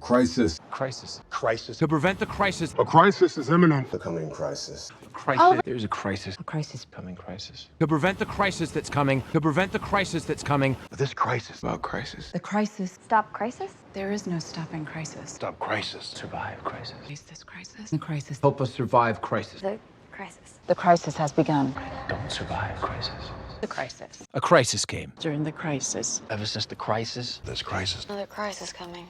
Crisis. Crisis. Crisis. To prevent the crisis. A crisis is imminent. The coming crisis. Crisis. Oh. There's a crisis. A crisis. Coming crisis. To prevent the crisis that's coming. To prevent the crisis that's coming. This crisis. About crisis. The crisis. Stop crisis? There is no stopping crisis. Stop crisis. Survive crisis. Is this crisis? The crisis. Help us survive crisis. The crisis. The crisis has begun. Don't survive crisis. The crisis. A crisis came. During the crisis. Ever since the crisis. This crisis. Another crisis coming.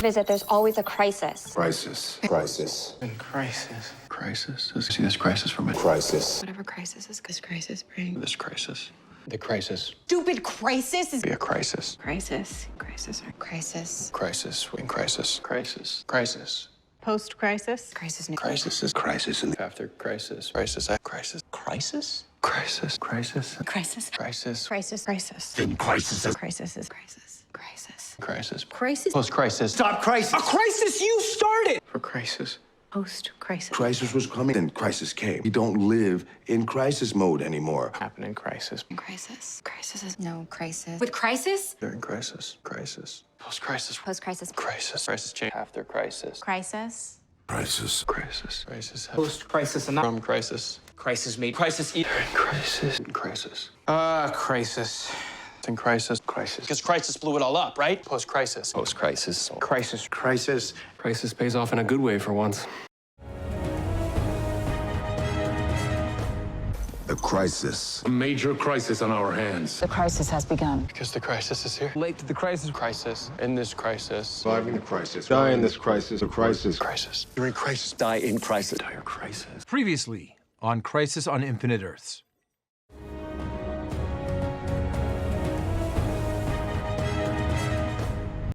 Visit, there's always a crisis. Crisis. Crisis. In crisis. Crisis. See this crisis from a crisis. Whatever crisis is this crisis brings. This crisis. The crisis. Stupid crisis is Be a crisis. crisis. Crisis or crisis. Crisis. In crisis. Crisis. Crisis. Post-crisis. Crisis. Crisis is crisis and after crisis. Crisis at crisis. Crisis? Crisis. Crisis. Crisis. Crisis. Crisis. Crisis. In crisis. Crisis is crisis. Crisis. Crisis. Crisis. Post-crisis. Stop crisis. A crisis you started! For crisis. Post-crisis. Crisis was coming and crisis came. We don't live in crisis mode anymore. Happen in crisis. Crisis. Crisis is No crisis. With crisis? During crisis. Crisis. Post-crisis. Post-crisis. Crisis. Crisis change. After crisis. crisis. Crisis. Crisis. Crisis. Post-crisis and From crisis. crisis made crisis eat. During crisis. In crisis. Crisis. In crisis. Crisis. Because crisis blew it all up, right? Post-crisis. Post-crisis. Crisis. Crisis. Crisis pays off in a good way for once. The crisis. A major crisis on our hands. The crisis has begun. Because the crisis is here. Late to the crisis. Crisis. In this crisis. Surviving the crisis. Die in this crisis. A crisis. Crisis. During crisis. Die in crisis. Dire crisis. Previously on Crisis on Infinite Earths.